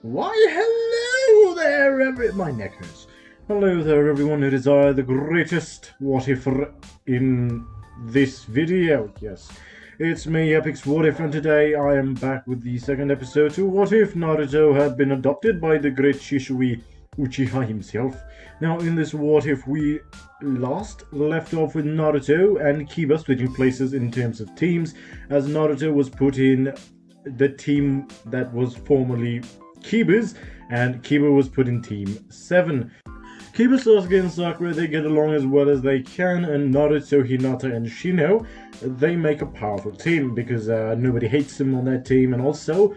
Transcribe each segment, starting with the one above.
Why, hello there, my neck hurts. Hello there, everyone. It is I, the greatest what if in this video. Yes, it's me, Epic's What If, and today I am back with the second episode to What If Naruto had been adopted by the great Shisui Uchiha himself. Now, in this What If, we left off with Naruto and Kiba switching places in terms of teams, as Naruto was put in the team that was formerly Kiba's, and Kiba was put in Team 7. Kiba, Sasuke, and Sakura, they get along as well as they can, and Naruto, Hinata, and Shino, they make a powerful team because nobody hates them on that team, and also,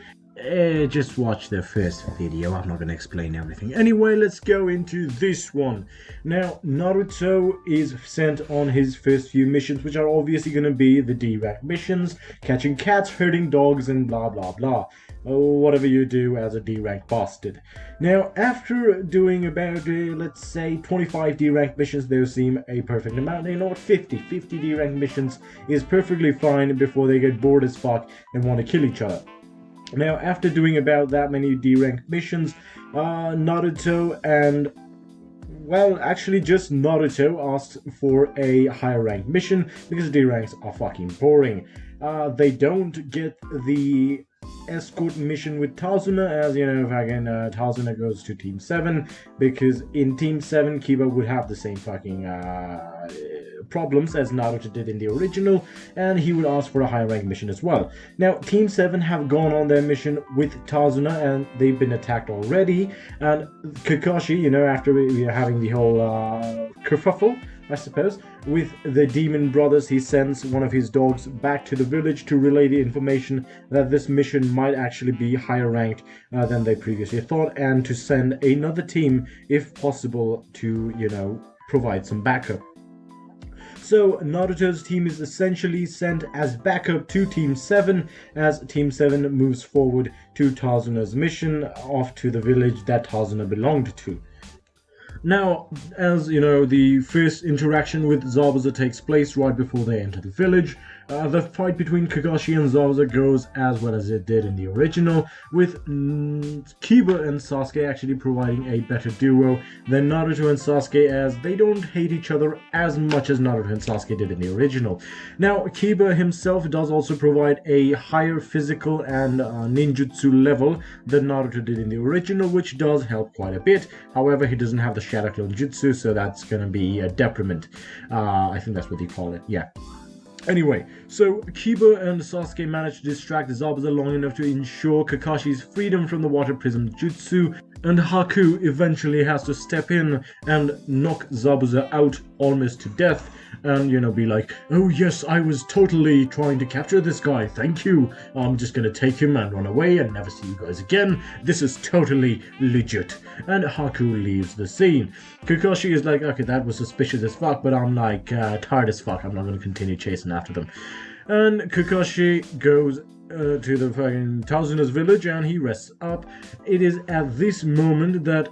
just watch the first video, I'm not going to explain everything. Anyway, let's go into this one. Now, Naruto is sent on his first few missions, which are obviously going to be the D-rank missions, catching cats, herding dogs, and blah blah blah. Whatever you do as a D-rank bastard. Now, after doing about, let's say, 25 D-rank missions, those seem a perfect amount. You know what, 50 D-rank missions is perfectly fine before they get bored as fuck and want to kill each other. Now, after doing about that many D-rank missions, Naruto and, well, actually just Naruto asked for a higher rank mission because D-ranks are fucking boring. They don't get the escort mission with Tazuna, as you know, fucking Tazuna goes to Team 7 because in Team 7 Kiba would have the same fucking problems as Naruto did in the original, and he would ask for a higher rank mission as well. Now, Team 7 have gone on their mission with Tazuna and they've been attacked already, and Kakashi, you know, after having the whole kerfuffle, I suppose, with the demon brothers, he sends one of his dogs back to the village to relay the information that this mission might actually be higher ranked than they previously thought, and to send another team, if possible, to, you know, provide some backup. So Naruto's team is essentially sent as backup to Team 7 as Team 7 moves forward to Tazuna's mission off to the village that Tazuna belonged to. Now, as you know, the first interaction with Zabuza takes place right before they enter the village. The fight between Kakashi and Zabuza goes as well as it did in the original, with Kiba and Sasuke actually providing a better duo than Naruto and Sasuke, as they don't hate each other as much as Naruto and Sasuke did in the original. Now, Kiba himself does also provide a higher physical and ninjutsu level than Naruto did in the original, which does help quite a bit. However, he doesn't have the Shadow Clone Jutsu, so that's gonna be a detriment. I think that's what they call it, yeah. Anyway, so Kiba and Sasuke managed to distract Zabuza long enough to ensure Kakashi's freedom from the Water Prism Jutsu, and Haku eventually has to step in and knock Zabuza out almost to death, and, you know, be like, oh yes, I was totally trying to capture this guy, thank you, I'm just gonna take him and run away and never see you guys again, this is totally legit. And Haku leaves the scene. Kakashi is like, okay, that was suspicious as fuck, but I'm like tired as fuck, I'm not gonna continue chasing after them. And Kakashi goes to the fucking Tazuna's village and he rests up. It is at this moment that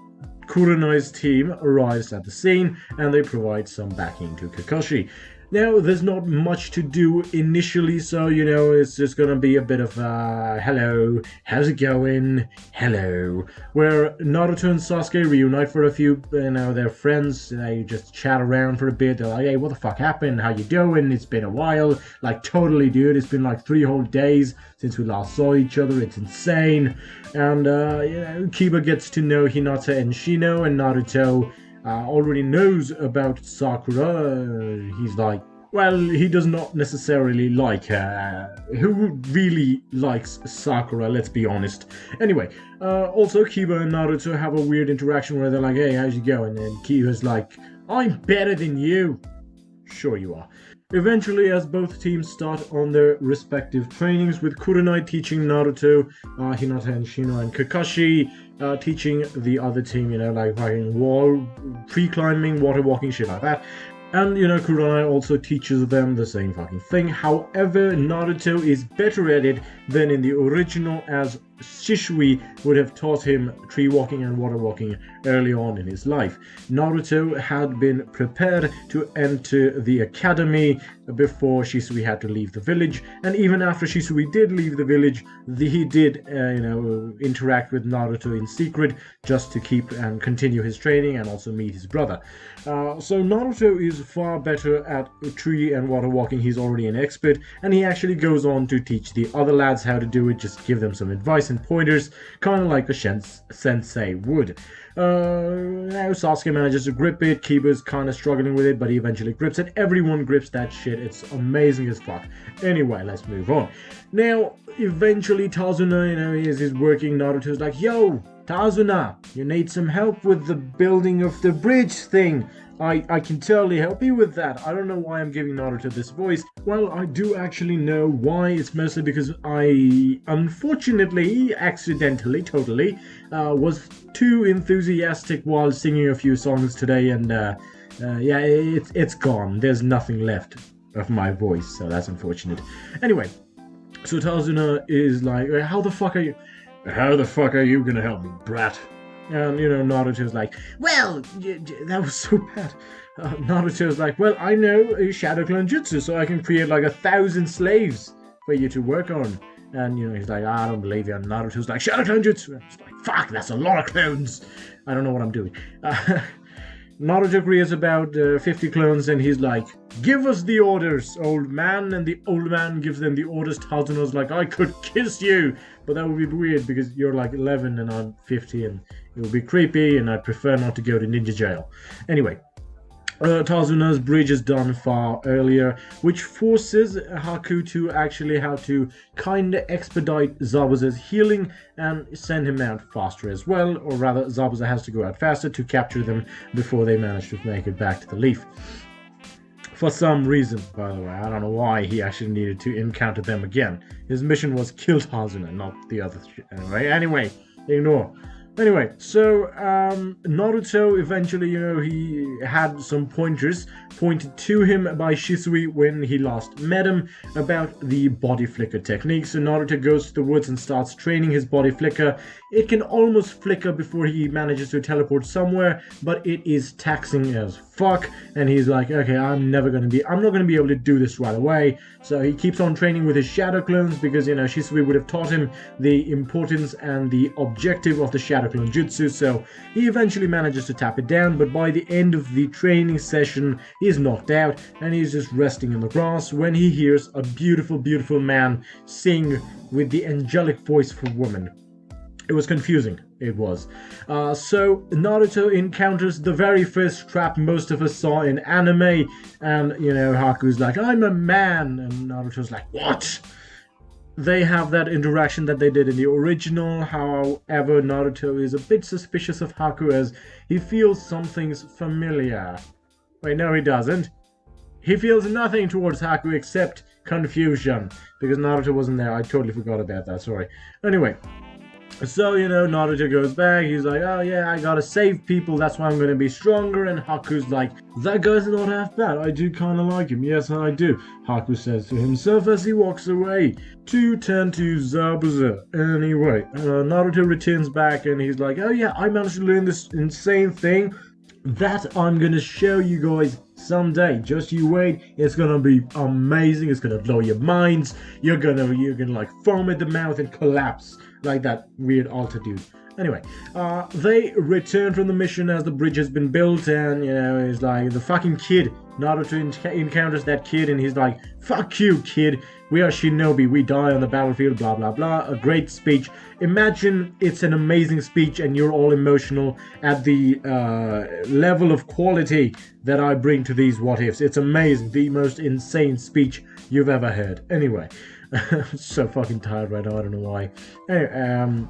Kurenai's team arrives at the scene and they provide some backing to Kakashi. Now, there's not much to do initially, so, you know, it's just gonna be a bit of, hello, how's it going, hello, where Naruto and Sasuke reunite for a few, you know, they're friends, they just chat around for a bit, they're like, hey, what the fuck happened, how you doing, it's been a while, like, totally, dude, it's been like 3 whole days since we last saw each other, it's insane, and, you know, Kiba gets to know Hinata and Shino, and Naruto already knows about Sakura. He's like, well, he does not necessarily like her. Who really likes Sakura, let's be honest. Anyway, also Kiba and Naruto have a weird interaction where they're like, hey, how's it going? And Kiba's like, I'm better than you. Sure you are. Eventually, as both teams start on their respective trainings, with Kurenai teaching Naruto, Hinata and Shino, and Kakashi teaching the other team, you know, like fucking wall, pre-climbing, water walking, shit like that. And, you know, Kurenai also teaches them the same fucking thing. However, Naruto is better at it than in the original, as Shisui would have taught him tree walking and water walking early on in his life. Naruto had been prepared to enter the academy before Shisui had to leave the village, and even after Shisui did leave the village, he did interact with Naruto in secret just to keep and continue his training and also meet his brother. So Naruto is far better at tree and water walking. He's already an expert, and he actually goes on to teach the other lads how to do it, just give them some advice and pointers, kind of like a sensei would. Now Sasuke manages to grip it. Kiba's kind of struggling with it, but he eventually grips it. Everyone grips that shit. It's amazing as fuck. Anyway, let's move on. Now, eventually Tazuna, is working. Naruto's like, yo, Tazuna, you need some help with the building of the bridge thing. I can totally help you with that. I don't know why I'm giving Naruto this voice. Well, I do actually know why. It's mostly because I, unfortunately, accidentally, totally, was too enthusiastic while singing a few songs today, and yeah, it's gone. There's nothing left of my voice, so that's unfortunate. Anyway, so Tazuna is like, how the fuck are you gonna help me, brat? And, Naruto's like, well, that was so bad. Naruto's like, well, I know a Shadow Clone Jutsu, so I can create like 1,000 slaves for you to work on. And, he's like, I don't believe you. And Naruto's like, Shadow Clone Jutsu. And he's like, fuck, that's a lot of clones. I don't know what I'm doing. Naruto creates about 50 clones, and he's like, give us the orders, old man. And the old man gives them the orders. Tazuna's like, I could kiss you, but that would be weird because you're like 11 and I'm 50, and it would be creepy, and I prefer not to go to ninja jail. Anyway, Tazuna's bridge is done far earlier, which forces Haku to actually have to kinda expedite Zabuza's healing and send him out faster as well, or rather Zabuza has to go out faster to capture them before they manage to make it back to the leaf. For some reason, by the way, I don't know why he actually needed to encounter them again. His mission was kill Tazuna, not the other shit. Anyway, ignore. Anyway, so Naruto eventually, he had some pointers pointed to him by Shisui when he last met him about the body flicker technique. So Naruto goes to the woods and starts training his body flicker. It can almost flicker before he manages to teleport somewhere, but it is taxing as fuck. And he's like, okay, I'm not gonna be able to do this right away. So he keeps on training with his shadow clones because, Shisui would have taught him the importance and the objective of the shadow clone jutsu. So he eventually manages to tap it down, but by the end of the training session, he's knocked out and he's just resting in the grass when he hears a beautiful, beautiful man sing with the angelic voice for woman. It was confusing. It was. So Naruto encounters the very first trap most of us saw in anime, and Haku's like, I'm a man, and Naruto's like, what? They have that interaction that they did in the original. However, Naruto is a bit suspicious of Haku as he feels something's familiar. Wait, no he doesn't. He feels nothing towards Haku except confusion, because Naruto wasn't there. I totally forgot about that, sorry. Anyway, so, Naruto goes back, he's like, oh yeah, I gotta save people, that's why I'm gonna be stronger, and Haku's like, that guy's not half bad, I do kinda like him, yes I do, Haku says to himself as he walks away, to turn to Zabuza. Anyway, Naruto returns back and he's like, oh yeah, I managed to learn this insane thing that I'm gonna show you guys someday. Just you wait, it's gonna be amazing, it's gonna blow your minds, you're gonna like foam at the mouth and collapse like that weird altar dude. Anyway, they return from the mission as the bridge has been built, and it's like the fucking kid. Naruto encounters that kid and he's like, fuck you kid, we are shinobi, we die on the battlefield, blah blah blah. A great speech. Imagine it's an amazing speech and you're all emotional at the level of quality that I bring to these what ifs. It's amazing, the most insane speech you've ever heard. Anyway, I'm so fucking tired right now, I don't know why. Anyway,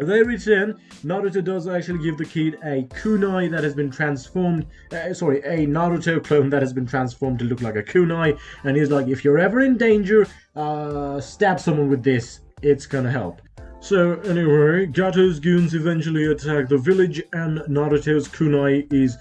they return. Naruto does actually give the kid a kunai that has been transformed, a Naruto clone that has been transformed to look like a kunai, and he's like, if you're ever in danger, stab someone with this, it's gonna help. So anyway, Gato's goons eventually attack the village, and Naruto's kunai is,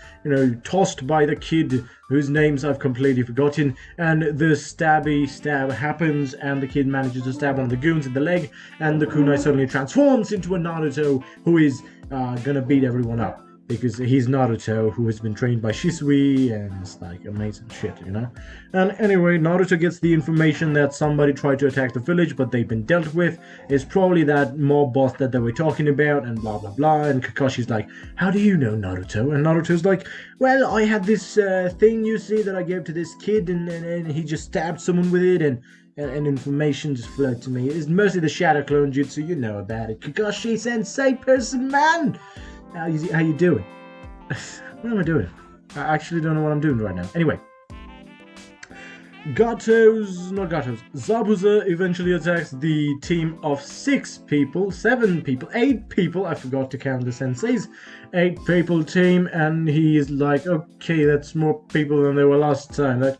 tossed by the kid whose names I've completely forgotten, and the stabby stab happens, and the kid manages to stab one of the goons in the leg, and the kunai suddenly transforms into a Naruto who is gonna beat everyone up. Because he's Naruto, who has been trained by Shisui, and it's like amazing shit, And anyway, Naruto gets the information that somebody tried to attack the village, but they've been dealt with. It's probably that mob boss that they were talking about, and blah blah blah. And Kakashi's like, "How do you know, Naruto?" And Naruto's like, "Well, I had this thing, you see, that I gave to this kid, and he just stabbed someone with it, and information just flowed to me. It's mostly the Shadow Clone Jutsu, you know about it. Kakashi Sensei, person man! How you doing?" What am I doing? I actually don't know what I'm doing right now. Anyway. Zabuza eventually attacks the team of 7 people, 8 people, I forgot to count the senseis, 8 people team, and he is like, okay, that's more people than there were last time, that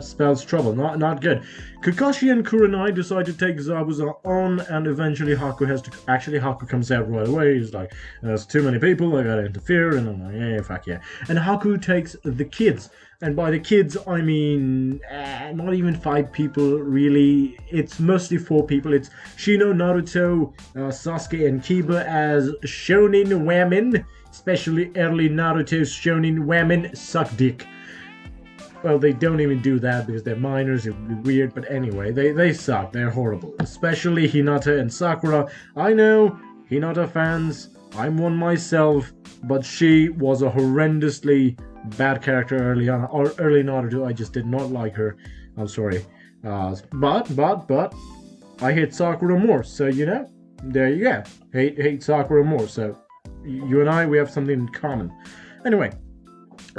spells trouble, not good. Kakashi and Kurenai decide to take Zabuza on, and eventually Haku comes out right away. He's like, there's too many people, I gotta interfere, and I'm like, yeah, fuck yeah. And Haku takes the kids. And by the kids, I mean not even 5 people, really. It's mostly 4 people. It's Shino, Naruto, Sasuke, and Kiba as shonen women. Especially early Naruto's shonen women suck dick. Well, they don't even do that because they're minors. It would be weird. But anyway, they suck. They're horrible. Especially Hinata and Sakura. I know, Hinata fans. I'm one myself. But she was a horrendously bad character early on, or early Naruto. I just did not like her. I'm sorry. But I hate Sakura more. So there you go. Hate Sakura more. So you and I, we have something in common. Anyway,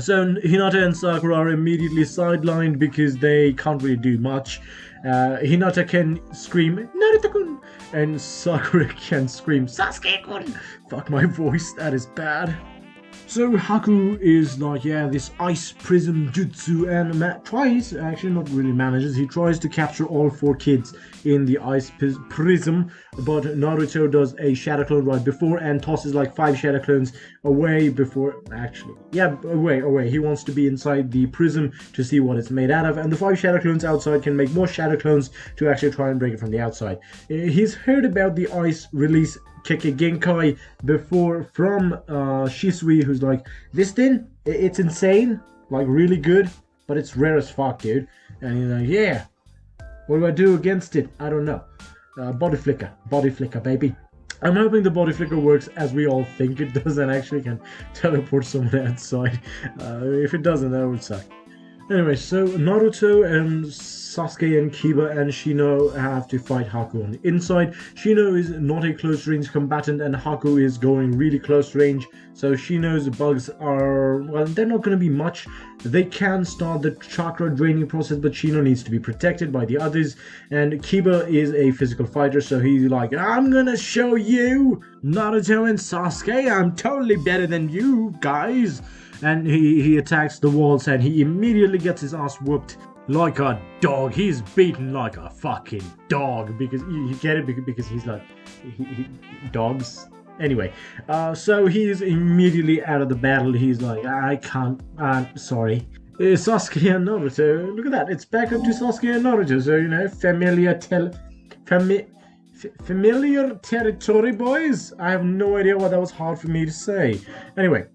so Hinata and Sakura are immediately sidelined because they can't really do much. Hinata can scream Naruto-kun, and Sakura can scream Sasuke-kun. Fuck my voice, that is bad. So Haku is like, yeah, this ice prism jutsu, and he tries to capture all 4 kids in the ice prism, but Naruto does a shadow clone right before and tosses like 5 shadow clones away before, away. He wants to be inside the prism to see what it's made out of, and the 5 shadow clones outside can make more shadow clones to actually try and break it from the outside. He's heard about the ice release Keke Genkai before from Shisui, who's like, this thing, it's insane, like really good, but it's rare as fuck, dude. And he's like, yeah, what do I do against it? I don't know. Body flicker, baby. I'm hoping the body flicker works as we all think it does and actually can teleport someone outside. If it doesn't, that would suck. Anyway, so Naruto and Sasuke and Kiba and Shino have to fight Haku on the inside. Shino is not a close range combatant and Haku is going really close range. So Shino's bugs are, well, they're not going to be much. They can start the chakra draining process, but Shino needs to be protected by the others. And Kiba is a physical fighter, so he's like, I'm going to show you, Naruto and Sasuke, I'm totally better than you guys. And he attacks the walls and he immediately gets his ass whooped like a dog. He's beaten like a fucking dog because you get it because he's like dogs. Anyway, so he's immediately out of the battle. He's like, I can't. I'm sorry. Sasuke and Naruto. Look at that. It's back up to Sasuke and Naruto. So familiar territory, boys. I have no idea why that was hard for me to say. Anyway.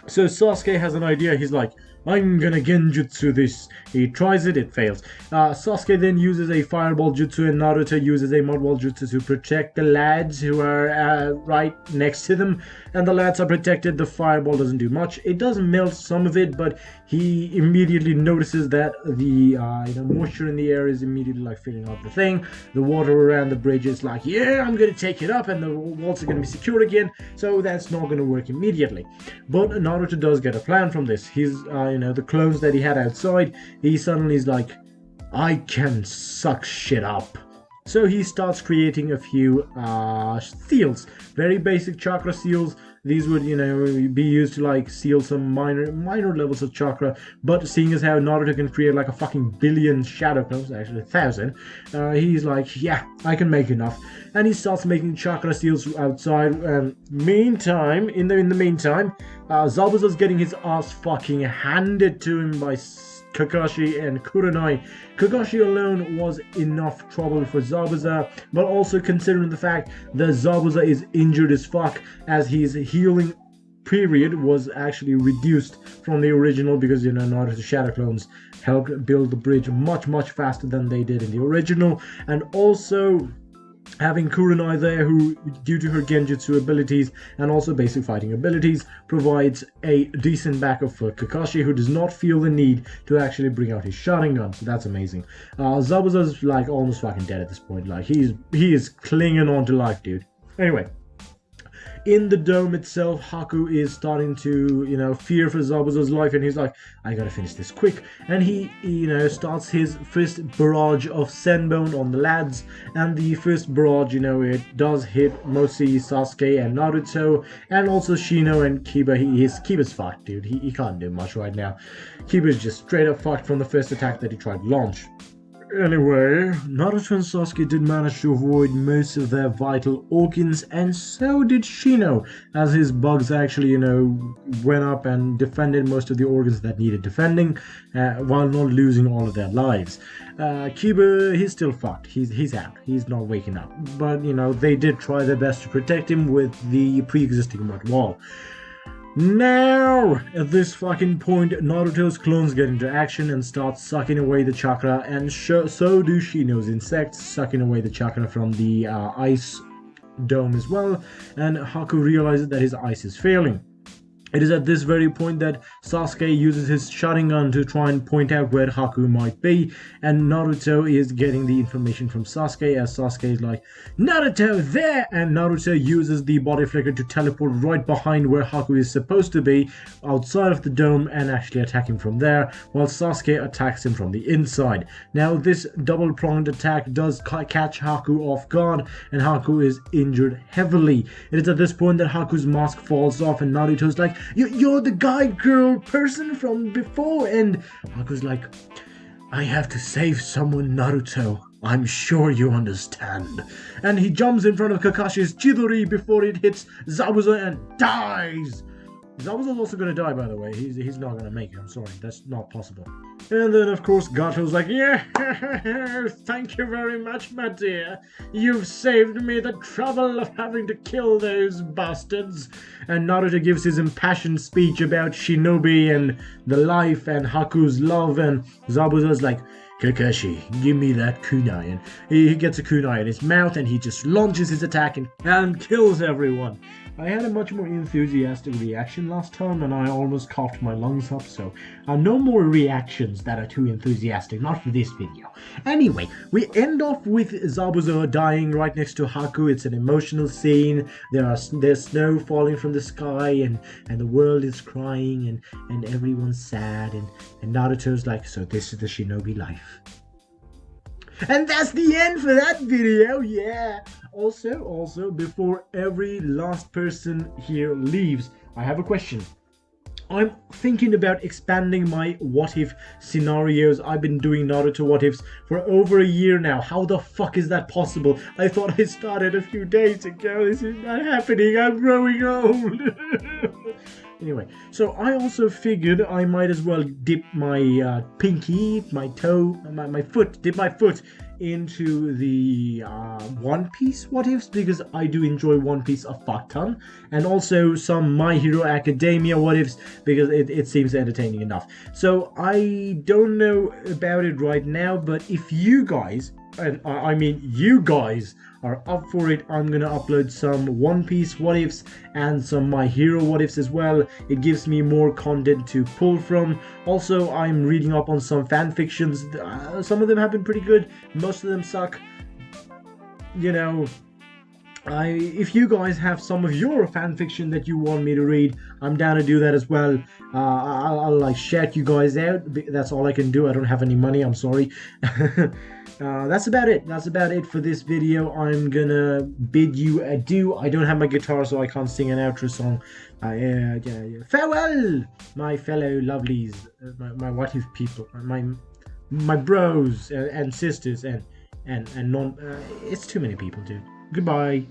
So Sasuke has an idea. He's like, I'm gonna genjutsu this. He tries it, it fails. Sasuke then uses a fireball jutsu and Naruto uses a mud wall jutsu to protect the lads who are right next to them. And the lads are protected. The fireball doesn't do much. It does melt some of it, but he immediately notices that the moisture in the air is immediately like filling up the thing. The water around the bridge is like, yeah, I'm gonna take it up, and the walls are gonna be secure again. So that's not gonna work immediately. But Naruto does get a plan from this. He's the clones that he had outside, he suddenly is like, I can suck shit up. So he starts creating a few seals, very basic chakra seals these would, be used to like seal some minor levels of chakra. But seeing as how Naruto can create like a fucking billion shadow clones, actually 1,000, he's like, yeah, I can make enough, and he starts making chakra seals outside. Meantime, in the meantime, Zabuza's getting his ass fucking handed to him by Kakashi and Kurenai. Kakashi alone was enough trouble for Zabuza, but also considering the fact that Zabuza is injured as fuck, as his healing period was actually reduced from the original, because Naruto's shadow clones helped build the bridge much faster than they did in the original. And also having Kurenai there, who, due to her genjutsu abilities and also basic fighting abilities, provides a decent backup for Kakashi, who does not feel the need to actually bring out his Sharingan. So that's amazing. Zabuza's like almost fucking dead at this point. Like he is clinging on to life, dude. Anyway, in the dome itself, Haku is starting to, fear for Zabuza's life, and he's like, I gotta finish this quick. And he, starts his first barrage of Senbone on the lads, and the first barrage, it does hit mostly Sasuke and Naruto, and also Shino and Kiba. Kiba's fucked, dude. He can't do much right now. Kiba's just straight up fucked from the first attack that he tried to launch. Anyway, Naruto and Sasuke did manage to avoid most of their vital organs, and so did Shino, as his bugs actually, went up and defended most of the organs that needed defending, while not losing all of their lives. Kiba, he's still fucked. He's out. He's not waking up. But, they did try their best to protect him with the pre-existing mud wall. Now, at this fucking point, Naruto's clones get into action and start sucking away the chakra, and so do Shino's insects, sucking away the chakra from the ice dome as well, and Haku realizes that his ice is failing. It is at this very point that Sasuke uses his Sharingan to try and point out where Haku might be, and Naruto is getting the information from Sasuke, as Sasuke is like, Naruto, there! And Naruto uses the body flicker to teleport right behind where Haku is supposed to be, outside of the dome, and actually attack him from there, while Sasuke attacks him from the inside. Now, this double-pronged attack does catch Haku off guard, and Haku is injured heavily. It is at this point that Haku's mask falls off, and Naruto's like, You're the guy, girl, person from before. And Haku's like, I have to save someone, Naruto. I'm sure you understand. And he jumps in front of Kakashi's Chidori before it hits Zabuza and dies. Zabuza's also gonna die, by the way. He's not gonna make it. I'm sorry, that's not possible. And then, of course, Gato's like, yeah, thank you very much, my dear. You've saved me the trouble of having to kill those bastards. And Naruto gives his impassioned speech about Shinobi and the life and Haku's love, and Zabuza's like, Kakashi, give me that kunai. And he gets a kunai in his mouth, and he just launches his attack and kills everyone. I had a much more enthusiastic reaction last time, and I almost coughed my lungs up, so no more reactions that are too enthusiastic, not for this video. Anyway, we end off with Zabuza dying right next to Haku. It's an emotional scene. There's snow falling from the sky, and the world is crying, and everyone's sad, and Naruto's like, so this is the shinobi life. And that's the end for that video, yeah! Also, before every last person here leaves, I have a question. I'm thinking about expanding my what if scenarios. I've been doing Naruto what ifs for over a year now. How the fuck is that possible? I thought I started a few days ago. This is not happening. I'm growing old. Anyway, so I also figured I might as well dip my pinky, my toe, my foot, dip my foot into the One Piece what ifs, because I do enjoy One Piece a fuck ton, and also some My Hero Academia what ifs, because it seems entertaining enough. So I don't know about it right now, but if you guys, and I mean you guys, are up for it, I'm gonna upload some One Piece what ifs and some My Hero what ifs as well. It gives me more content to pull from. Also, I'm reading up on some fan fictions. Some of them have been pretty good, most of them suck. If you guys have some of your fan fiction that you want me to read, I'm down to do that as well. I'll like shout you guys out. That's all I can do. I don't have any money. I'm sorry. That's about it. That's about it for this video. I'm gonna bid you adieu. I don't have my guitar, so I can't sing an outro song. Yeah. Farewell, my fellow lovelies, my what if people, my bros and sisters and non. It's too many people, dude. Goodbye.